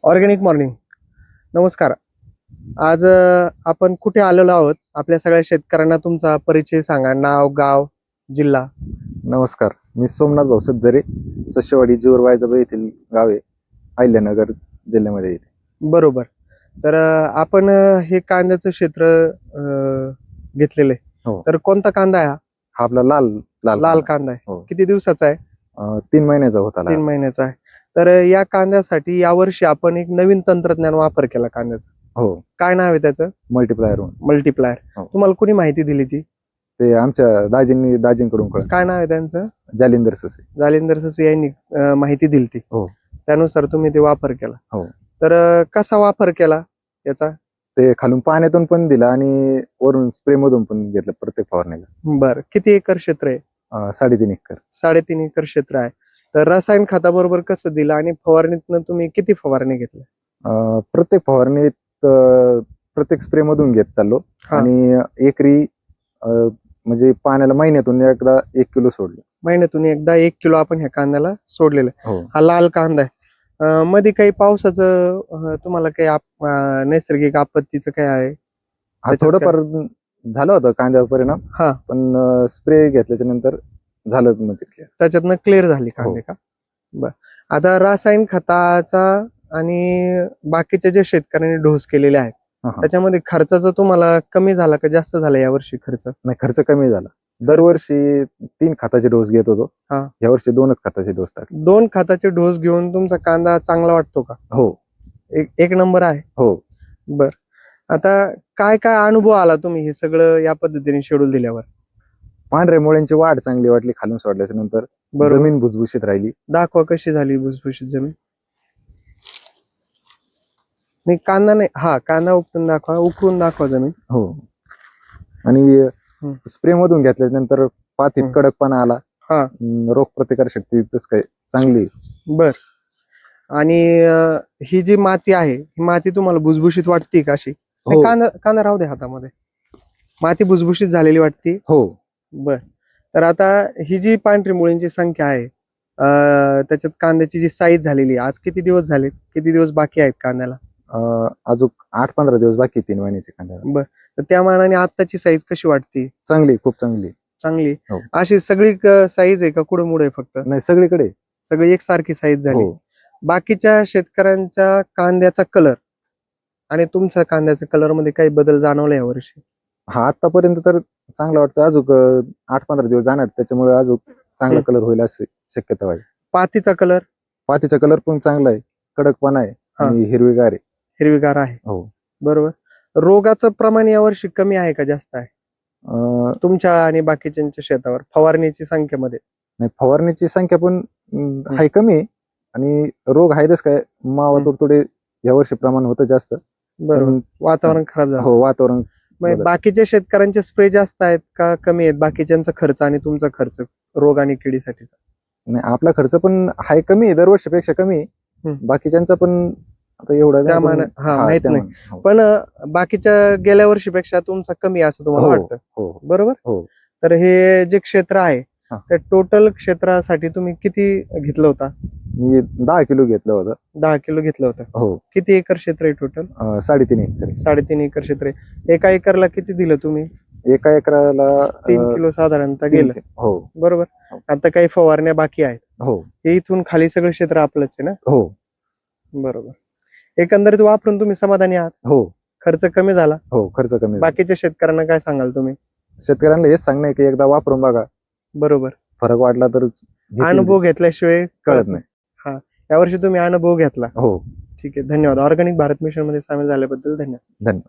Organic morning. नमस्कार. आज आपण कुठे आलेलो आहोत? आपल्या सगळ्या शेतकऱ्यांना तुमचा परिचय सांगा. नाव, गाव, जिल्हा. नमस्कार, मी सोमनाथ भाऊ सज्जरे, सस्यवाडी जीवरवायजाबाई येथील गाव आहे, अहिल्यानगर जिल्ह्यामध्ये येते. बरोबर. तर आपण हे कांद्याचं क्षेत्र घेतलेलं आहे. हो. तर कोणता कांदा आहे हा? हा आपला लाल कांदा आहे. हो. किती दिवसाचा आहे? 3 महिन्याचा होता. 3 महिन्याचा आहे. तर या कांद्यासाठी यावर्षी आपण एक नवीन तंत्रज्ञान वापर केला कांद्याचं. हो. काय नाव आहे त्याचं? मल्टीप्लायर. मल्टीप्लायर. हो. तुम्हाला कोणी माहिती दिली ती? ते आमच्या दाजींकडून कळलं. काय नाव आहे त्यांचं? जालिंदर ससे. जालिंदर ससे यांनी माहिती दिली ती. हो. त्यानुसार तुम्ही ते वापर केला. हो. तर कसा वापर केला याचा? ते खालून पाण्यातून पण दिला आणि वरून स्प्रे मधून पण घेतलं प्रत्येक फवारणीला. बर. किती एकर क्षेत्र आहे? 3.5 एकर. 3.5 एकर क्षेत्र आहे. तर रसायन खताबरोबर कसं दिलं आणि फवारणीतनं तुम्ही किती फवारणी घेतल्या? प्रत्येक फवारणीत प्रत्येक स्प्रे मधून घेत चाललो हा. आणि एकरी म्हणजे पाण्याला महिन्यातून एकदा 1 किलो सोडलं. महिन्यातून एकदा 1 किलो आपण ह्या कांद्याला सोडलेलं आहे. हो. हा लाल कांदा आहे. मध्ये काही पावसाचं तुम्हाला काही नैसर्गिक आपत्तीचं काय आहे? हा थोडंफार झालं होतं कांद्यावर परिणाम. हा. पण स्प्रे घेतल्याच्या नंतर झालं म्हणजे clear. त्याच्यातनं क्लिअर झाली कांदे का? बर. आता रासायनिक खताचा आणि बाकीचे जे शेतकऱ्यांनी डोस केलेले आहेत त्याच्यामध्ये खर्चाचा तुम्हाला कमी झाला का जास्त झाला यावर्षी खर्च? नाही, खर्च कमी झाला. दरवर्षी 3 खताचे डोस घेत होतो. हा. यावर्षी 2च खताचे डोस टाकले. 2 खताचे डोस घेऊन तुमचा कांदा चांगला वाटतो का? हो. एक नंबर आहे. हो. बर. आता काय काय अनुभव आला तुम्ही हे सगळं या पद्धतीने शेड्यूल दिल्यावर? पांढऱ्या मुळ्यांची वाढ चांगली वाटली खालून सोडल्याच्या नंतर. जमीन भुसभुशीत राहिली. दाखवा कशी झाली भुसभुशीत जमीन. नाही कांदा नाही, हा कांदा उकरून दाखवा जमीन. हो. आणि स्प्रे मधून घेतल्याच्या नंतर पातीत कडकपणा आला. हा. रोग प्रतिकार शक्ती तस काय चांगली. बर. आणि ही जी माती आहे ही माती तुम्हाला भुसभुशीत वाटते का अशी? हो. कांदा राहू दे हातामध्ये. माती भुसभुशीत झालेली वाटते? हो. बर. तर आता ही जी पांढरी मुळींची संख्या आहे त्याच्यात कांद्याची जी साईज झालेली आहे, आज किती दिवस झाले? किती दिवस बाकी आहेत कांद्याला? अजून 8-15 दिवस बाकी 3 महिन्याचे कांद्याला. बर. तर त्या मानाने आताची साईज कशी वाटते? चांगली, खूप चांगली. चांगली. हो. अशी सगळी साईज आहे का कुठं मुळे फक्त? नाही, सगळीकडे सगळी एकसारखी साईज झाली. हो. बाकीच्या शेतकऱ्यांच्या कांद्याचा कलर आणि तुमच्या कांद्याच्या कलर मध्ये काही बदल जाणवला यावर्षी? हा, आतापर्यंत तर चांगला वाटतं. अजून 8-15 दिवस जाणार, त्याच्यामुळे अजून चांगला कलर होईल अशी शक्यता आहे. पातीचा कलर पण चांगला आहे, कडकपणा आहे आणि हिरवीगार आहे. हो. बरोबर. रोगाचं प्रमाण यावर्षी कमी आहे का जास्त आहे तुमच्या आणि बाकीच्या शेतावर फवारणीची संख्येमध्ये? नाही, फवारणीची संख्या पण आहे कमी आणि रोग आहेच काय. मावा तुडतुडे यावर्षी प्रमाण होतं जास्त. बरोबर. वातावरण खराब झालं. हो, वातावरण. बाकीच्या शेतकऱ्यांचे स्प्रे जास्त आहेत का कमी आहेत? बाकीच्यांचा खर्च आणि तुमचा खर्च रोग आणि किडीसाठीचा? नाही, आपला खर्च पण आहे कमी, दरवर्षीपेक्षा कमी. बाकीच्यांचा पण आता एवढा माहित नाही. पण बाकीच्या गेल्या वर्षीपेक्षा तुमचा कमी असं तुम्हाला वाटतं? हो. बरोबर. हो. तर हे जे क्षेत्र आहे त्या टोटल क्षेत्रासाठी तुम्ही किती घेतलं होता? मी 10 किलो घेतलं होतं. 10 किलो घेतलं होतं. हो. किती एकर क्षेत्र आहे टोटल? 3.5 एकर. 3.5 एकर क्षेत्र आहे. एका एकरला किती दिलं तुम्ही? एका एकराला 3 किलो साधारणतः गेलं. हो. बरोबर. आता काही फवारण्या बाकी आहेत. हो. हे इथून खाली सगळं क्षेत्र आपलंच आहे ना? हो. बरोबर. एकंदरीत वापरून तुम्ही समाधानी आहात? हो. खर्च कमी झाला? हो, खर्च कमी. बाकीच्या शेतकऱ्यांना काय सांगाल तुम्ही? शेतकऱ्यांना हेच सांगणं की एकदा वापरून बघा. बरोबर. फरक वाटला तर अनुभव घेतल्याशिवाय कळत नाही. हा. यावर्षी तुम्ही अनुभव घेतला. हो. ठीक आहे. धन्यवाद. ऑर्गॅनिक भारत मिशन मध्ये सामील झाल्याबद्दल धन्यवाद.